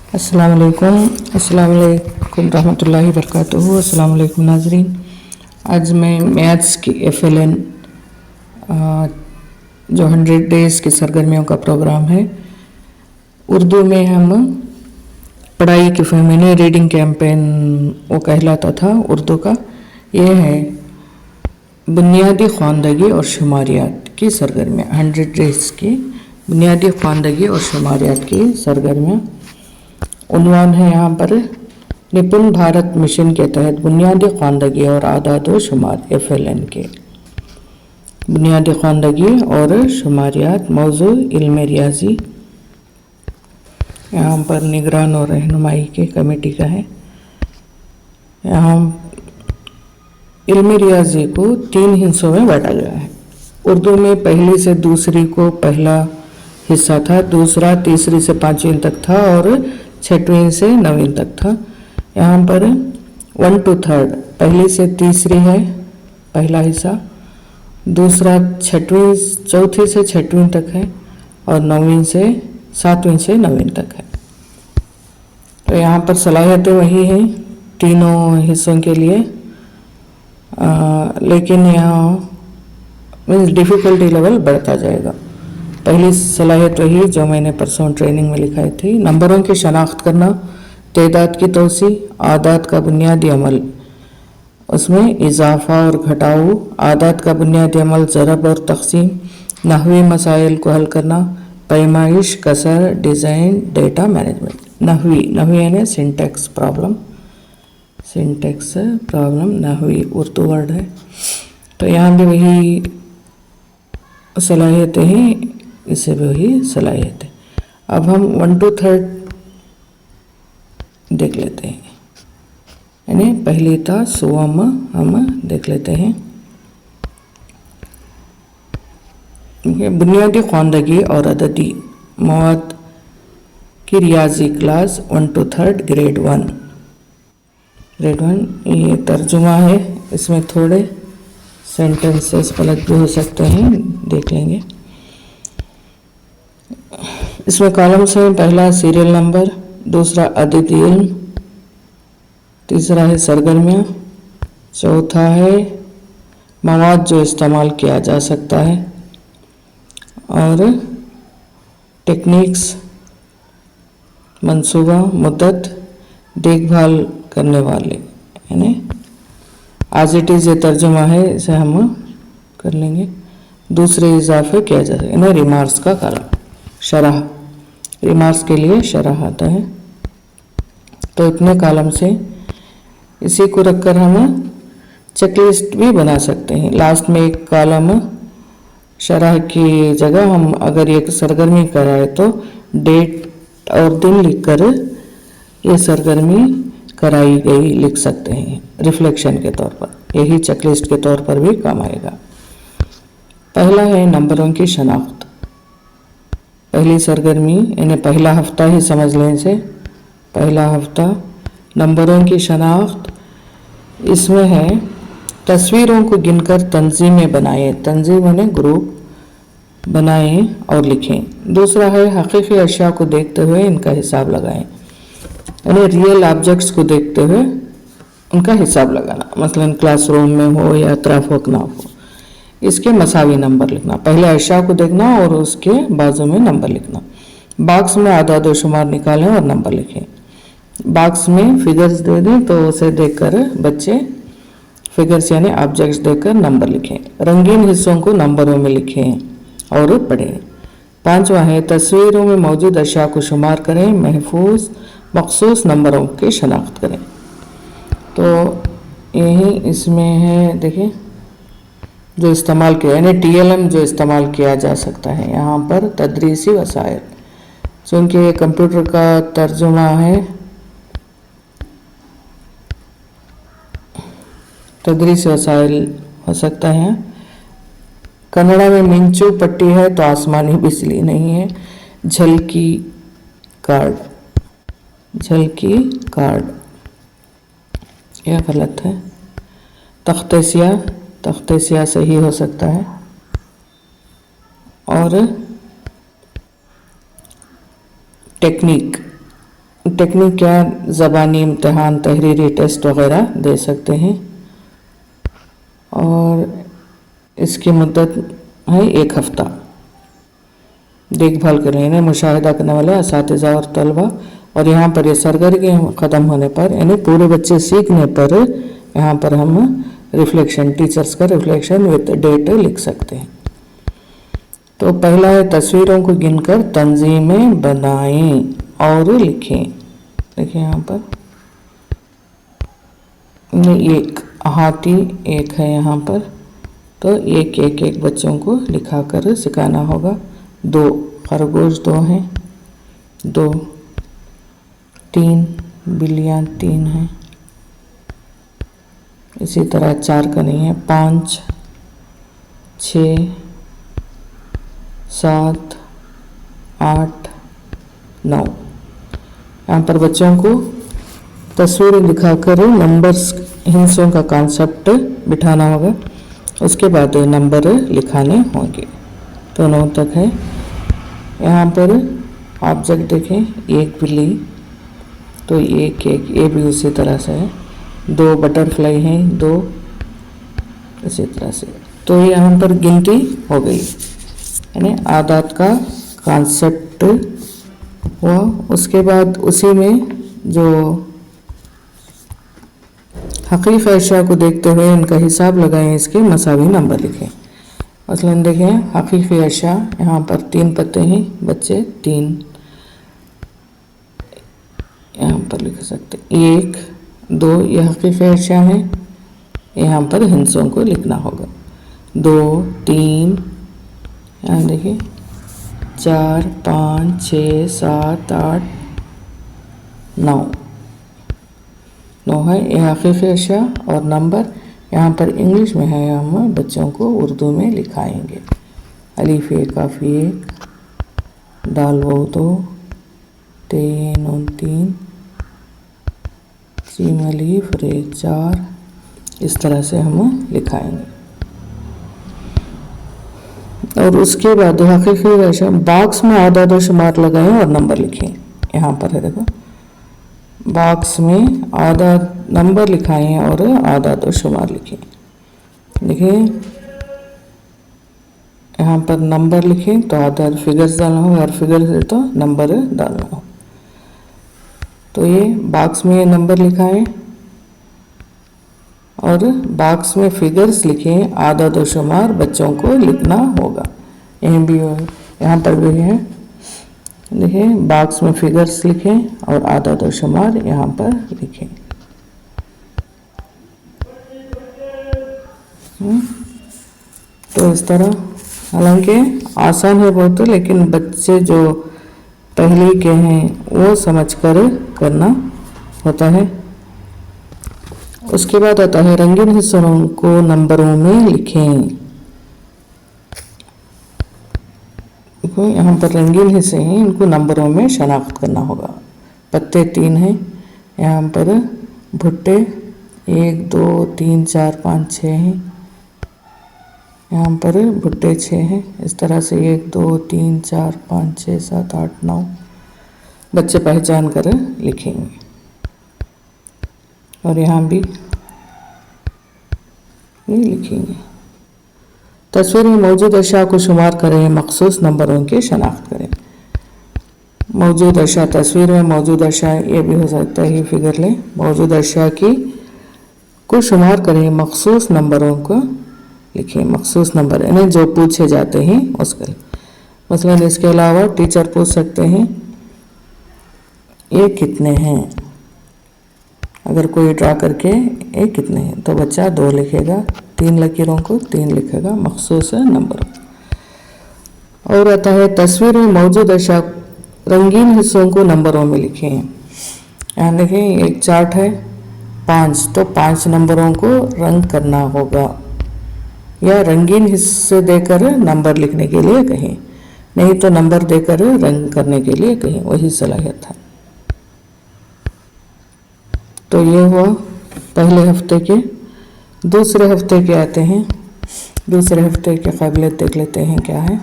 अस्सलाम वालेकुम रहमतुल्लाहि वबरकातुहू। अस्सलाम वालेकुम नाज़रीन। आज मैं मैथ्स की FLN जो 100 डेज़ की सरगर्मियों का प्रोग्राम है, उर्दू में हम पढ़ाई की फहमीने रीडिंग कैंपेन वो कहलाता था उर्दू का। ये है बुनियादी ख़वानदगी और शुमारियात की सरगर्मियाँ। 100 डेज़ की बुनियादी ख़वानदगी और शुमारियात की सरगर्मियाँ। उन्वान है यहाँ पर निपुण भारत मिशन के तहत बुनियादी ख़वानदगी और आदाद व शुमार FLN के बुनियादी ख़वानदगी और शुमारियात। मौजू इल्म रियाजी यहाँ पर निगरान और रहनुमाई के कमेटी का है। यहाँ इल्म रियाजी को 3 हिस्सों में बांटा गया है। उर्दू में पहली से दूसरी को पहला हिस्सा था, दूसरा तीसरी से 5वीं तक था और 6वीं से 9वीं तक था। यहाँ पर 1 to 3 पहली से तीसरी है पहला हिस्सा, दूसरा चौथी से 6वीं तक है और 9वीं से 7वीं से 9वीं तक है। तो यहाँ पर सलाहियतें वही हैं तीनों हिस्सों के लिए, लेकिन यहाँ मीन्स डिफ़िकल्टी लेवल बढ़ता जाएगा। पहली सलाहियत वही जो मैंने परसों ट्रेनिंग में लिखाई थी, नंबरों की शनाख्त करना, तादाद की तोसी, आदाद का बुनियादी अमल, उसमें इजाफा और घटाव, आदाद का बुनियादी अमल ज़रब और तक़सीम, नहवी मसाइल को हल करना, पैमाइश, कसर, डिज़ाइन, डेटा मैनेजमेंट। नहवी यानी सिंटेक्स प्रॉब्लम नहवी उर्दू वर्ड है। तो यहाँ भी वही सलाहियतें हैं, इससे भी वही सलाहियत है। अब हम 1 to 3 देख लेते हैं, यानी पहली था सुवम हम देख लेते हैं। बुनियादी ख़वानदगी और अददी मवाद की रियाजी क्लास 1 to 3 ग्रेड 1 ये तर्जुमा है। इसमें थोड़े सेंटेंसेस गलत भी हो सकते हैं, देख लेंगे। इसमें कॉलम्स हैं, पहला सीरियल नंबर, दूसरा अददी इल्म, तीसरा है सरगर्मियाँ, चौथा है मवाद जो इस्तेमाल किया जा सकता है और टेक्निक्स, मंसूबा, मुद्दत, देखभाल करने वाले, यानी आज इट इज़ ये तर्जुमा है, इसे हम कर लेंगे। दूसरे इजाफे किया जा सकता है, यानी रिमार्क्स का कारण, शरह, रिमार्क्स के लिए शरह आता है। तो इतने कॉलम से इसी को रखकर हम चेकलिस्ट भी बना सकते हैं। लास्ट में एक कॉलम शरह की जगह हम अगर ये सरगर्मी कराए तो डेट और दिन लिखकर ये सरगर्मी कराई गई लिख सकते हैं रिफ्लेक्शन के तौर पर। यही चेकलिस्ट के तौर पर भी काम आएगा। पहला है नंबरों की शनाख्त। पहली सरगर्मी यानी पहला हफ्ता ही समझ लें इसे, पहला हफ्ता नंबरों की शनाख्त। इसमें है तस्वीरों को गिनकर तंजीमें बनाएं, तंजीम यानी ग्रुप बनाएं और लिखें। दूसरा है हकीकी अशिया को देखते हुए इनका हिसाब लगाएं, यानी रियल ऑब्जेक्ट्स को देखते हुए उनका हिसाब लगाना, मसलन क्लासरूम में हो या अतराफ हो, इसके मसावी नंबर लिखना। पहले अशिया को देखना और उसके बाजू में नंबर लिखना। बॉक्स में आदाद व शुमार निकालें और नंबर लिखें। बॉक्स में फिगर्स दे दें तो उसे देखकर बच्चे फिगर्स यानी ऑब्जेक्ट्स देखकर नंबर लिखें। रंगीन हिस्सों को नंबरों में लिखें और पढ़ें। 5वां है तस्वीरों में मौजूद अशिया को शुमार करें, महफूज मखसूस नंबरों की शनाख्त करें। तो यही इसमें है, देखिए जो इस्तेमाल किया यानी TLM जो इस्तेमाल किया जा सकता है यहाँ पर तदरीसी वसाइल, चूँकि ये कंप्यूटर का तर्जुमा है, तदरीसी वसाइल हो सकता है। कन्नड़ा में मिंचू पट्टी है तो आसमानी बिजली नहीं है। झलकी कार्ड यह गलत है। तख्ते सिया सही हो सकता है। और टेक्निक टेक्निक क्या, ज़बानी इम्तहान, तहरीरी टेस्ट वगैरह दे सकते हैं। और इसकी मुद्दत है 1 हफ्ता। देखभाल करें यानी मुशाहिदा करने वाले असातिज़ा और तलबा। और यहाँ पर ये सरगर्मी ख़त्म होने पर यानी पूरे बच्चे सीखने पर यहाँ पर हम रिफ्लेक्शन, टीचर्स का रिफ्लेक्शन विद डेट लिख सकते हैं। तो पहला है तस्वीरों को गिनकर तंजीमें बनाएं और लिखें। देखिए यहाँ पर एक हाथी 1 है यहाँ पर, तो एक बच्चों को लिखा कर सिखाना होगा। 2 खरगोश 2 हैं, 2 3 बिल्लियाँ 3 हैं, इसी तरह 4 का नहीं है, 5 6 7 8 9। यहाँ पर बच्चों को तस्वीरें दिखाकर नंबर्स, हिंसों का कॉन्सेप्ट बिठाना होगा। उसके बाद नंबर लिखाने होंगे। तो 9 तक है। यहाँ पर ऑब्जेक्ट देखें, 1 बिल्ली, तो 1 ये भी उसी तरह से है। 2 बटरफ्लाई हैं, 2 इसी तरह से। तो यहाँ पर गिनती हो गई यानी आदात का कॉन्सेप्ट हुआ। उसके बाद उसी में जो हकीकी अशिया को देखते हुए इनका हिसाब लगाएं, इसके मसावी नंबर लिखें। मसलन देखें हकीकी अशिया, यहाँ पर 3 पत्ते हैं, बच्चे 3 यहाँ पर लिख सकते। 1 2 ये हकीकी अशिया है, यहाँ पर हिंसों को लिखना होगा। 2 3 यहाँ देखिए 4 5 6 7 8 9 है ये हकीकी अशिया। और नंबर यहाँ पर इंग्लिश में है, हम बच्चों को उर्दू में लिखाएंगे। अलीफ 1 काफ़ी 1, दाल वो 2, 3 और 3, सीम अलीफ रे 4, इस तरह से हम लिखाएंगे। और उसके बाद हकीकी अशिया बॉक्स में आदाद व शुमार लगाएं और नंबर लिखें। यहाँ पर है देखो, बॉक्स में आदाद नंबर लिखाएं और आदाद व शुमार लिखें। देखिए यहाँ पर नंबर लिखें तो आदाद फिगर्स डालना हो, और फिगर है तो नंबर डालना हो। तो ये बॉक्स में नंबर लिखाएं और बॉक्स में फिगर्स लिखें, आदाद व शुमार बच्चों को लिखना होगा। यहीं भी यहाँ पर भी है, देखिए बॉक्स में फिगर्स लिखें और आदाद व शुमार यहाँ पर लिखें। तो इस तरह, हालांकि आसान है बहुत, लेकिन बच्चे जो पहले के हैं वो समझकर करना होता है। उसके बाद आता है रंगीन हिस्सों को नंबरों में लिखें। देखो यहाँ पर रंगीन हिस्से हैं, इनको नंबरों में शनाख्त करना होगा। पत्ते 3 हैं, यहाँ पर भुट्टे 1 2 3 4 5 6 हैं, यहाँ पर भुट्टे 6 हैं। इस तरह से 1 2 3 4 5 6 7 8 9 बच्चे पहचान कर लिखेंगे। और यहाँ भी ये लिखेंगे। तस्वीर में मौजूद अशिया को शुमार करें, मखसूस नंबरों की शनाख्त करें। मौजूद अशिया, तस्वीर में मौजूद अशिया, ये भी हो सकता है, ये फिगर लें। मौजूद अशिया की को शुमार करें, मखसूस नंबरों को लिखें। मखसूस नंबर यानी जो पूछे जाते हैं उसके। मसलन इसके अलावा टीचर पूछ सकते हैं ये कितने हैं, अगर कोई ड्रा करके ये कितने हैं तो बच्चा 2 लिखेगा, 3 लकीरों को 3 लिखेगा, मखसूस नंबर। और आता है तस्वीर में मौजूद अशिया रंगीन हिस्सों को नंबरों में लिखें। यहाँ देखें एक चार्ट है 5, तो 5 नंबरों को रंग करना होगा, या रंगीन हिस्से देकर नंबर लिखने के लिए कहें, नहीं तो नंबर देकर रंग करने के लिए कहें, वही सलाहियत है। तो ये हुआ पहले हफ्ते के। दूसरे हफ्ते के आते हैं। दूसरे हफ्ते के काबिलियत देख लेते हैं क्या है।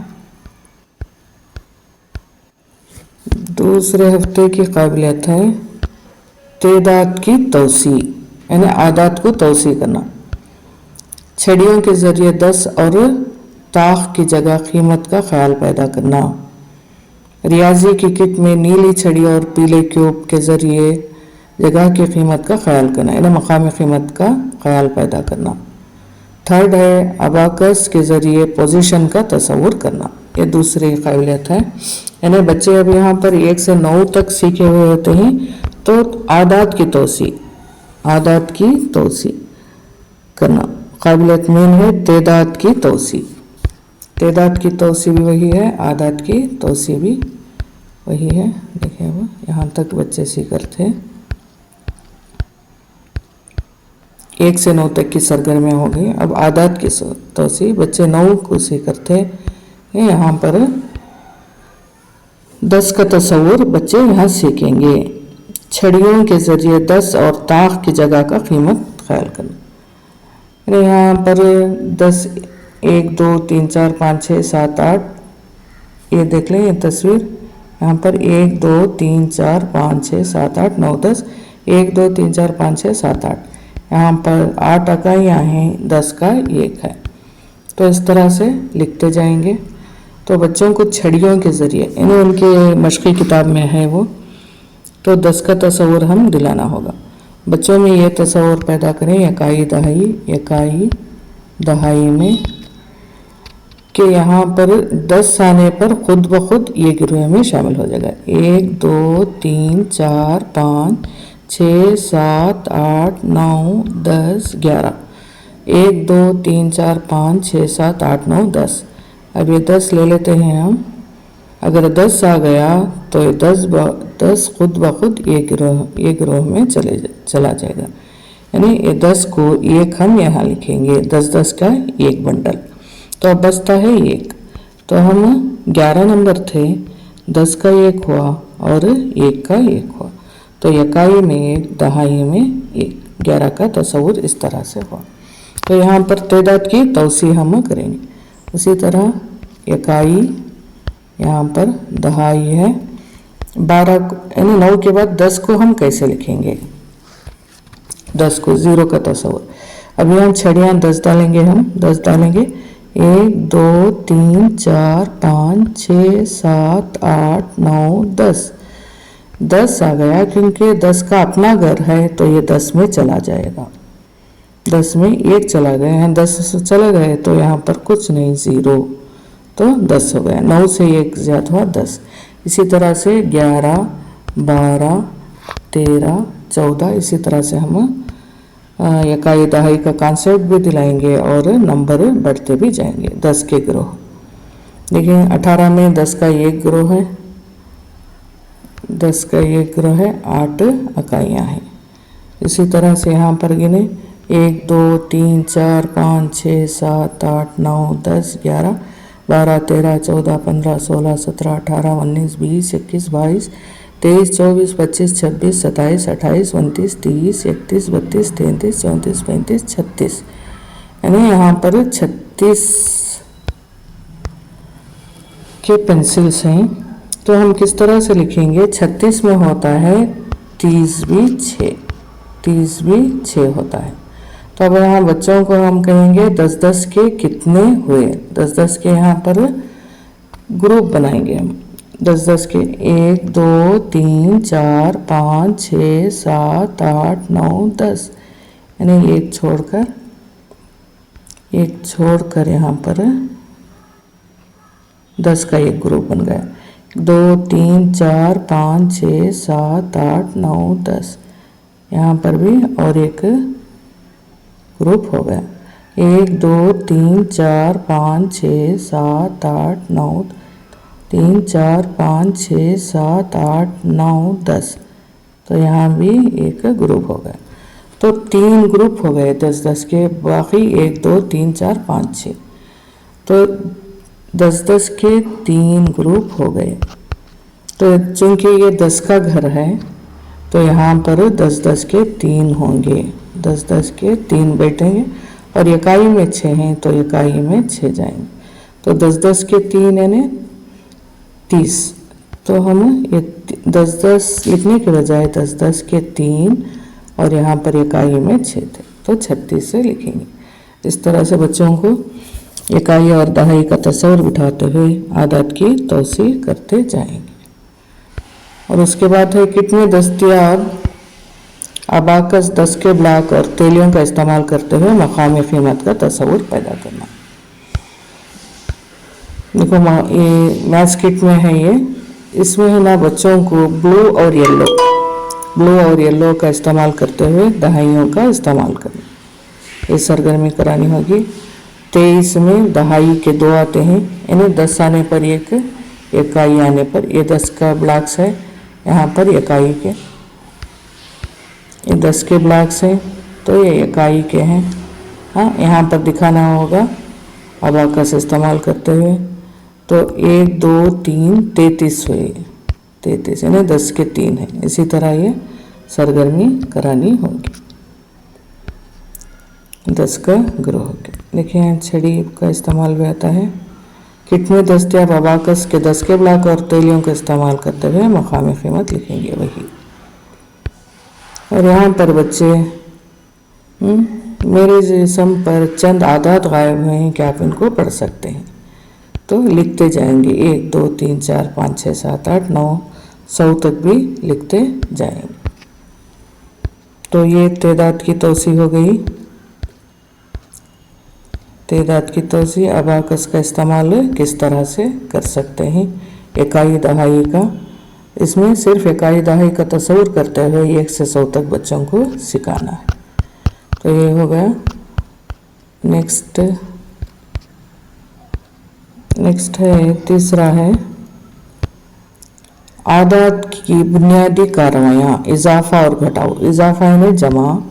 दूसरे हफ्ते की काबिलियत है तेदाद की तौसी, यानी आदात को तौसी करना। छड़ियों के ज़रिए 10 और ताख की जगह कीमत का ख्याल पैदा करना। रियाजी की किट में नीली छड़ी और पीले क्यूब के ज़रिए जगह की कीमत का ख्याल करना, यानी मकामी कीमत का ख्याल पैदा करना। थर्ड है अबाकस के ज़रिए पोजीशन का तस्वुर करना। ये दूसरी काबिलियत है, यानी बच्चे अब यहाँ पर 1 से 9 तक सीखे हुए होते हैं तो आदात की तौसी करना। काबिलियत मेन है तेदाद की तौसी। तेदाद की तौसी भी वही है, आदात की तौसी भी वही है। देखिए वो यहाँ तक बच्चे सीख करते हैं। 1 से 9 तक की सरगर्मियाँ हो गई। अब आदात की तौसी बच्चे 9 को सीख करते हैं। यहाँ पर 10 का तस्वुर बच्चे यहाँ सीखेंगे। छड़ियों के ज़रिए 10 और ताख की जगह का कीमत ख्याल करना। यहाँ पर 10 1 2 3 4 5 6 7 8, ये देख लें ये तस्वीर। यहाँ पर 1 2 3 4 5 6 7 8 9 10, 1 2 3 4 5 6 7 8, यहाँ पर 8 इकाइयाँ हैं, 10 का 1 है। तो इस तरह से लिखते जाएंगे। तो बच्चों को छड़ियों के ज़रिए, यानी उनके मशक़ी किताब में है वो, तो 10 का तस्वुर हम दिलाना होगा। बच्चों में ये तस्वुर पैदा करें इकाई दहाई में कि यहाँ पर 10 आने पर खुद ब खुद ये गिरोह में शामिल हो जाएगा। 1 2 3 4 5 6 7 8 9 10 11, 1 2 3 4 5 6 7 8 9 10। अब ये 10 ले लेते हैं हम। अगर 10 आ गया तो ये 10 खुद ब खुद ये गिरोह में चला जाएगा, यानी ये 10 को 1 हम यहाँ लिखेंगे। 10 का 1 बंडल, तो अब बचता है 1। तो हम 11 नंबर थे, 10 का 1 हुआ और 1 का 1 हुआ। तो इकाई में 1, दहाई में 1, 11 का तस्वुर इस तरह से हुआ। तो यहाँ पर तेदाद की तौसी हम करेंगे। उसी तरह इकाई, यहाँ पर दहाई है 12, यानी 9 के बाद 10 को हम कैसे लिखेंगे? 10 को 0 का तस्वुर। अब यहाँ छड़ियाँ 10 डालेंगे हम, 10 डालेंगे 1 2 3 4 5 6 7 8 9 10। 10 आ गया, क्योंकि 10 का अपना घर है तो ये 10 में चला जाएगा। 10 में 1 चला गया है, 10 चले गए तो यहाँ पर कुछ नहीं, 0, तो 10 हो गया। 9 से 1 ज़्यादा हुआ 10। इसी तरह से 11 12 13 14, इसी तरह से हम इकाई दहाई का कॉन्सेप्ट भी दिलाएंगे और नंबर बढ़ते भी जाएंगे। 10 के गिरोह देखिए, 18 में 10 का 1 गिरोह है, 10 का 1 गिरोह है, 8 इकाइयाँ हैं। इसी तरह से यहाँ पर गिने 1 2 3 4 5 6 7 8 9 10 11 12 13 14 15 16 17 18 19 20 21 22 23 24 25 26 27 28 29 30 31 32 33 34 35 36, यानी यहाँ पर 36 के पेंसिल्स हैं। तो हम किस तरह से लिखेंगे? 36 में होता है 30 भी 6 होता है। तो अब यहाँ बच्चों को हम कहेंगे 10-10 के कितने हुए? 10-10 के यहाँ पर ग्रुप बनाएंगे हम। 10-10 के 1 2 3 4 5 6 7 8 9 10, यानी एक छोड़कर यहाँ पर 10 का एक ग्रुप बन गया। 2 3 4 5 6 7 8 9 10, यहाँ पर भी और एक ग्रुप हो गया। 1 2 3 4 5 6 7 8 9 3 4 5 6 7 8 9 10, तो यहाँ भी एक ग्रुप हो गया। तो 3 ग्रुप हो गए 10-10 के, बाकी 1 2 3 4 5 6, तो 10-10 के 3 ग्रुप हो गए। तो चूंकि ये 10 का घर है तो यहाँ पर 10-10 के 3 होंगे, 10-10 के 3 बैठेंगे, और इकाई में 6 हैं तो इकाई में 6 जाएंगे। तो 10-10 के 3 यानी 30, तो हम ये 10-10 लिखने के बजाय 10-10 के 3 और यहाँ पर इकाई में 6 थे तो 36 से लिखेंगे। इस तरह से बच्चों को इकाई और दहाई का तस्वर बिठाते हुए आदत की तोसी करते जाएंगे। और उसके बाद है किट में दस्तयाब अबाकस 10 के ब्लॉक और तेलियों का इस्तेमाल करते हुए मकामी कीमत का तस्वुर पैदा करना। देखो ये मैथ्स किट में है ये, इसमें है ना बच्चों को ब्लू और येलो का इस्तेमाल करते हुए दहाइयों का इस्तेमाल करना, ये सरगर्मी करानी होगी। 23 में दहाई के 2 आते हैं, यानी 10 आने पर एक, इकाई आने पर, ये 10 का ब्लॉक्स है, यहाँ पर इकाई के, ये 10 के ब्लॉक्स हैं तो ये इकाई के हैं। हाँ, यहाँ पर दिखाना होगा अबाकस इस्तेमाल करते हुए। तो 1 2 3 33 हुए, 33 यानी 10 के 3 है। इसी तरह ये सरगर्मी करानी होगी 10 का ग्रोह के। देखिए छड़ी का इस्तेमाल भी आता है। किट में दस्तयाब अबाकस के 10 के ब्लॉक और तेलियों का इस्तेमाल करते हुए मकामी कीमत लिखेंगे वही। और यहाँ पर बच्चे मेरे जिस्म पर चंद आदात गायब हुए हैं, क्या आप इनको पढ़ सकते हैं? तो लिखते जाएंगे 1 2 3 4 5 6 7 8 9 100 तक भी लिखते जाएंगे। तो ये तादाद की तोसी हो गई। तादाद की तोसी अबाकस का इस्तेमाल किस तरह से कर सकते हैं? इकाई दहाई का, इसमें सिर्फ इकाई दहाई का तस्वुर करते हुए 1 से 100 तक बच्चों को सिखाना है। तो ये हो गया। नेक्स्ट है तीसरा है आदात की बुनियादी कार्रवाइयाँ, इजाफा और घटाव। इजाफा यानी जमा,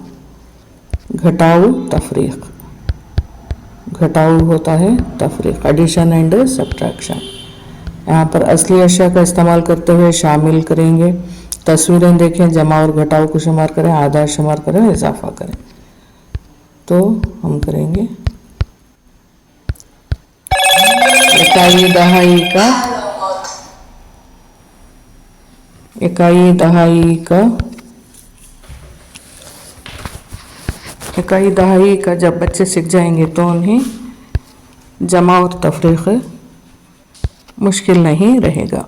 घटाव तफरीक, घटाव होता है तफरीक, एडिशन एंड सब्ट्रैक्शन। यहाँ पर असली अशिया का इस्तेमाल करते हुए शामिल करेंगे, तस्वीरें देखें, जमा और घटाव को शुमार करें, आदात शुमार करें, इजाफा करें। तो हम करेंगे इकाई दहाई का, इकाई दहाई का जब बच्चे सीख जाएंगे तो उन्हें जमा और तफरीक मुश्किल नहीं रहेगा।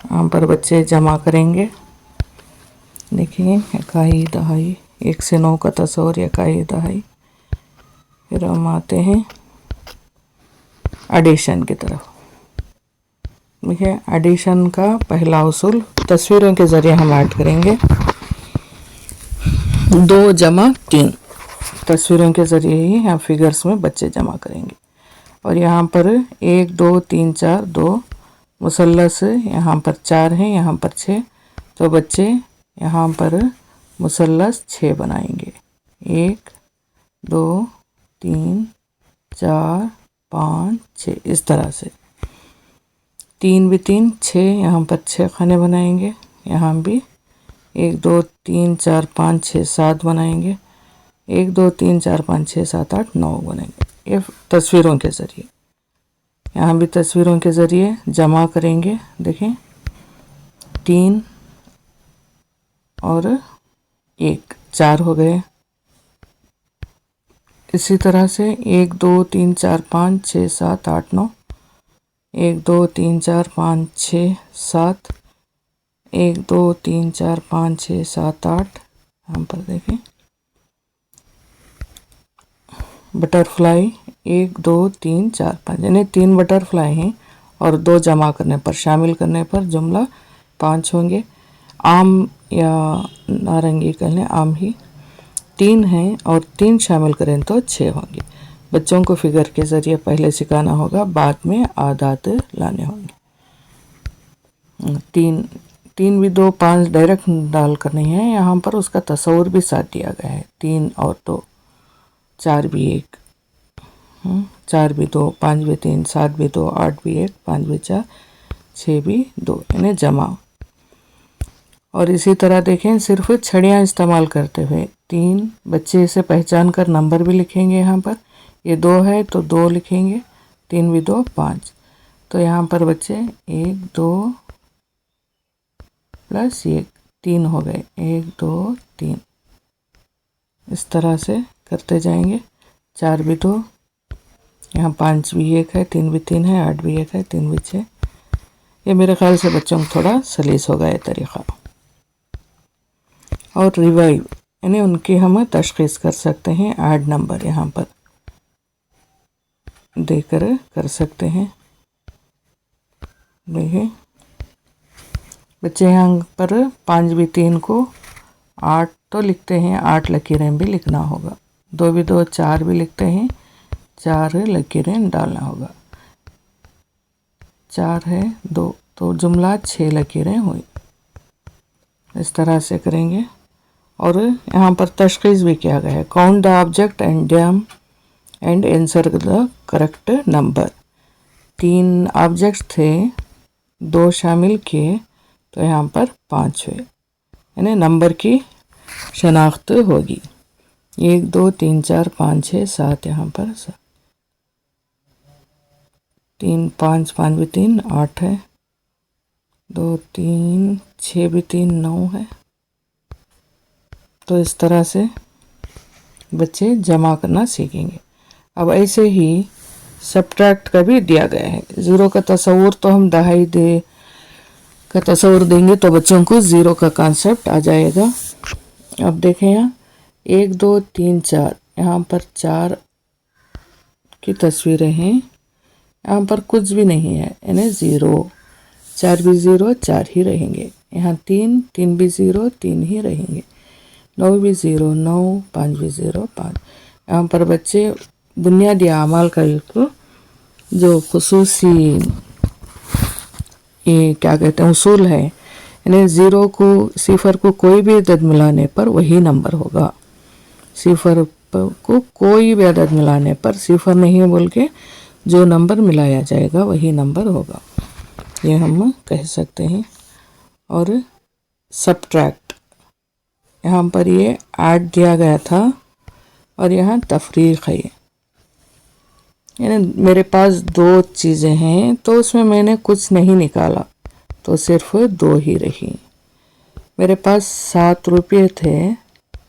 यहाँ पर बच्चे जमा करेंगे। देखिए इकाई दहाई 1 से 9 का तस्वर, इकाई दहाई। फिर हम आते हैं एडिशन की तरफ। देखिए एडिशन का पहला उसूल तस्वीरों के ज़रिए हम ऐड करेंगे। 2 जमा 3 तस्वीरों के ज़रिए ही यहाँ फिगर्स में बच्चे जमा करेंगे। और यहाँ पर 1 2 3 4 2 मुसल्लस, यहाँ पर 4 हैं, यहाँ पर 6, तो बच्चे यहाँ पर मुसल्लस 6 बनाएंगे। 1 2 3 4 5 6 इस तरह से। 3 भी 3 6, यहाँ पर 6 खाने बनाएंगे। यहाँ भी 1 2 3 4 5 6 7 बनाएंगे। 1 2 3 4 5 6 7 8 9 बनेंगे। ये तस्वीरों के ज़रिए। यहाँ भी तस्वीरों के ज़रिए जमा करेंगे। देखें 3 और 1 4 हो गए। इसी तरह से 1 2 3 4 5 6 7 8 9, 1 2 3 4 5 6 7, 1 2 3 4 5 6 7 8। यहाँ पर देखें बटरफ्लाई 1 2 3 4 5, यानी 3 बटरफ्लाई हैं और 2 जमा करने पर, शामिल करने पर जुमला 5 होंगे। आम या नारंगी कह लें, आम ही 3 हैं और 3 शामिल करें तो 6 होंगे। बच्चों को फिगर के ज़रिए पहले सिखाना होगा, बाद में आदात लाने होंगे। 3 भी 2 5 डायरेक्ट डाल कर नहीं है, यहाँ पर उसका तस्वुर भी साथ दिया गया है। 3 और 2, 4 भी 1, 4 भी 2, 5 भी 3, 7 भी 2, 8 भी 1, 5 भी 4, 6 भी 2, यानी जमा। और इसी तरह देखें सिर्फ छड़ियाँ इस्तेमाल करते हुए 3 बच्चे इसे पहचान कर नंबर भी लिखेंगे। यहाँ पर ये 2 है तो 2 लिखेंगे, 3 भी 2 5, तो यहाँ पर बच्चे 1 2 प्लस ये 3 हो गए, 1 2 3। इस तरह से करते जाएंगे। 4 भी 2, यहाँ 5 भी 1 है, 3 भी 3 है, 8 भी 1 है, 3 भी 6। ये मेरे ख्याल से बच्चों को थोड़ा सलीस होगा ये तरीक़ा। और रिवाइव यानी उनकी हम तशख़ीस कर सकते हैं। ऐड नंबर यहाँ पर देकर कर सकते हैं। देखिए बच्चे यहाँ पर 5 भी 3 को 8 तो लिखते हैं, 8 लकीरें भी लिखना होगा। 2 भी 2 4 भी लिखते हैं, 4 लकीरें डालना होगा। 4 है 2 तो जुमला 6 लकीरें हुई। इस तरह से करेंगे। और यहाँ पर तशख़ीस भी किया गया है। Count the object and answer the correct number. 3 objects थे, 2 शामिल किए तो यहाँ पर 5 हुए, यानी नंबर की शनाख्त होगी। 1 2 3 4 5 6 7 यहाँ पर 3 5 5 भी 3 8 है, 2 3 6 भी 3 9 है। तो इस तरह से बच्चे जमा करना सीखेंगे। अब ऐसे ही सब्ट्रैक्ट का भी दिया गया है। ज़ीरो का तस्वुर तो हम दहाई दे का तस्वुर देंगे तो बच्चों को ज़ीरो का कॉन्सेप्ट आ जाएगा। अब देखें यहाँ 1 2 3 4, यहाँ पर 4 की तस्वीरें हैं, यहाँ पर कुछ भी नहीं है, यानी ज़ीरो। 4 भी 0 4 ही रहेंगे। यहाँ 3 3 भी 0 3 ही रहेंगे। 9 भी 0 9, 5 भी 0 5। यहाँ पर बच्चे बुनियादी अमाल का जो खुसूसी ये क्या कहते हैं उसूल है, यानी ज़ीरो को सिफर को कोई भी अदद मिलाने पर वही नंबर होगा। सिफर को कोई भी अदद मिलाने पर सिफर नहीं बोल के जो नंबर मिलाया जाएगा वही नंबर होगा, ये हम कह सकते हैं। और सब्ट्रैक्ट, यहाँ पर ये ऐड दिया गया था और यहाँ तफरीक है। यानी मेरे पास 2 चीज़ें हैं तो उसमें मैंने कुछ नहीं निकाला तो सिर्फ 2 ही रही। मेरे पास 7 रुपये थे,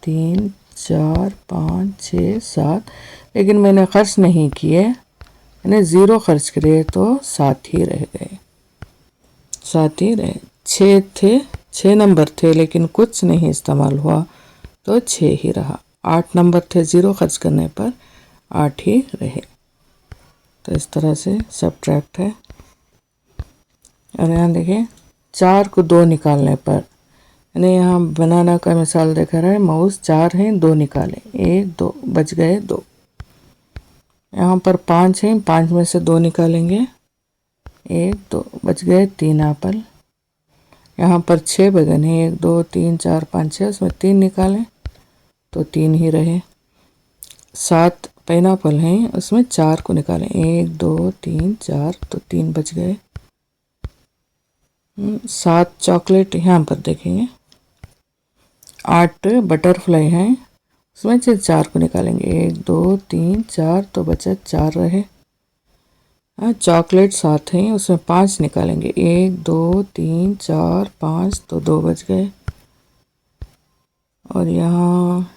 3 4 5 6 7, लेकिन मैंने खर्च नहीं किए, यानी 0 खर्च करे तो 7 ही रह गए, 7 ही रहे। 6 थे, 6 नंबर थे लेकिन कुछ नहीं इस्तेमाल हुआ तो 6 ही रहा। 8 नंबर थे, 0 खर्च करने पर 8 ही रहे। तो इस तरह से सब्ट्रैक्ट है। और यहाँ देखिए 4 को 2 निकालने पर, यानी यहाँ बनाना का मिसाल देखा रहा है। माउस 4 हैं, 2 निकाले, 1 2 बच गए 2। यहाँ पर 5 हैं, 5 में से 2 निकालेंगे, 1 2 बच गए 3 एप्पल। यहाँ पर 6 बैगन हैं, 1 2 3 4 5 6, उसमें 3 निकालें तो 3 ही रहे। 7 पाइनएप्पल हैं, उसमें 4 को निकालें, 1 2 3 4 तो 3 बच गए। 7 चॉकलेट यहाँ पर देखेंगे। 8 बटरफ्लाई हैं, उसमें से 4 को निकालेंगे, 1 2 3 4 तो बचा 4 रहे। चॉकलेट 7 हैं, उसमें 5 निकालेंगे, 1 2 3 4 5 तो 2 बच गए। और यहाँ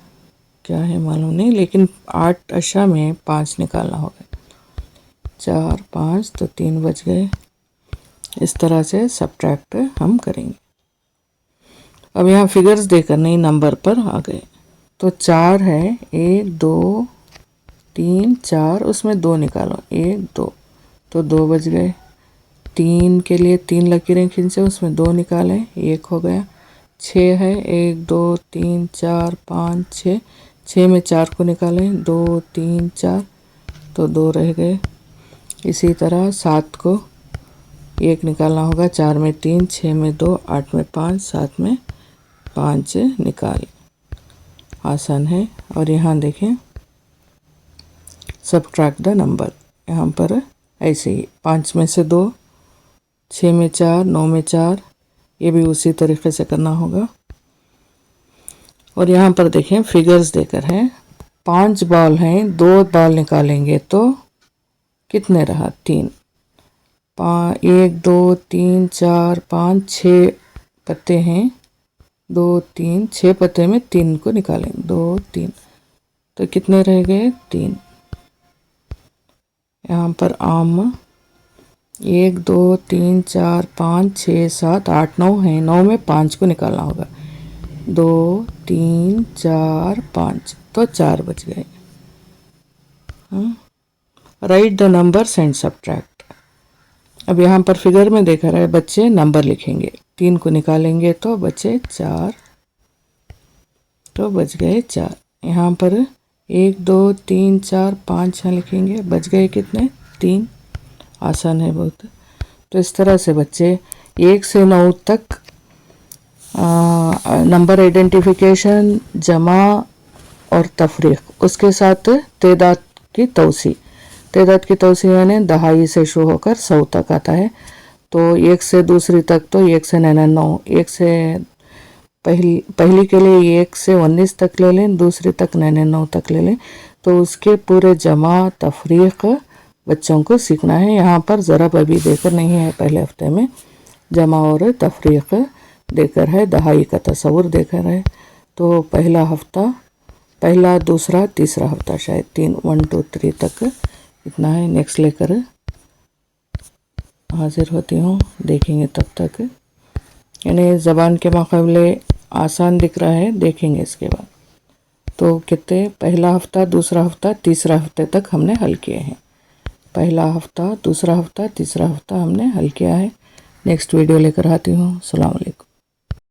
क्या है मालूम नहीं, लेकिन 8 अशा में 5 निकालना होगा, 4 5 तो 3 बच गए। इस तरह से सब्ट्रैक्ट हम करेंगे। अब यहाँ फिगर्स देकर नहीं नंबर पर आ गए। तो 4 है, 1 2 3 4, उसमें 2 निकालो, 1 2 तो 2 बच गए। 3 के लिए 3 लकीरें खींचे, उसमें 2 निकालें, 1 हो गया। 6 है, 1 2 3 4 5 6, 6 में 4 को निकालें, 2 3 4 तो 2 रह गए। इसी तरह 7 को 1 निकालना होगा, 4 में 3 6 में 2 8 में 5 7 में 5 निकालें। आसान है। और यहाँ देखें सब्ट्रैक्ट द नंबर, यहाँ पर ऐसे ही 5 में से 2, 6 में 4 9 में 4, ये भी उसी तरीके से करना होगा। और यहाँ पर देखें फिगर्स देकर है। 5 बॉल हैं, 2 बॉल निकालेंगे तो कितने रहा, 3। 1 2 3 4 5 6 पत्ते हैं 2 3, 6 पत्ते में 3 को निकालें, 2 3, तो कितने रह गए 3। यहाँ पर आम 1 2 3 4 5 6 7 8 9 है, 9 में 5 को निकालना होगा, 2 3 4 5, तो 4 बच गए। Right the numbers and subtract. अब यहाँ पर फिगर में देखा रहा है, बच्चे नंबर लिखेंगे, 3 को निकालेंगे तो बचे 4, तो बच गए 4। यहाँ पर 1 2 3 4 5 यहाँ लिखेंगे, बच गए कितने 3। आसान है बहुत। तो इस तरह से बच्चे 1 से 9 तक नंबर आइडेंटिफिकेशन, जमा और तफरीक, उसके साथ तेदाद की तौसी। तेदाद की तौसी यानी दहाई से शुरू होकर 100 तक आता है। तो 1 से दूसरी तक तो 1 से 99, 1 से पहली के लिए 1 से 19 तक ले लें, दूसरी तक 99 तक ले लें। तो उसके पूरे जमा तफरीक बच्चों को सीखना है। यहाँ पर ज़रब अभी देकर नहीं है, पहले हफ्ते में जमा और तफरीक देकर है, दहाई का तस्वुर देकर है। तो पहला हफ्ता, पहला दूसरा तीसरा हफ्ता शायद 3 1 2 3 तक इतना है। नेक्स्ट लेकर हाजिर होती हूँ, देखेंगे तब तक। यानी ज़बान के मुकाबले आसान दिख रहा है, देखेंगे इसके बाद। तो कितने, पहला हफ्ता दूसरा हफ्ता तीसरा हफ्ते तक हमने हल किए हैं। पहला हफ्ता दूसरा हफ्ता तीसरा हफ्ता हमने हल किया है। नेक्स्ट वीडियो लेकर आती हूँ। अस्सलाम वालेकुम।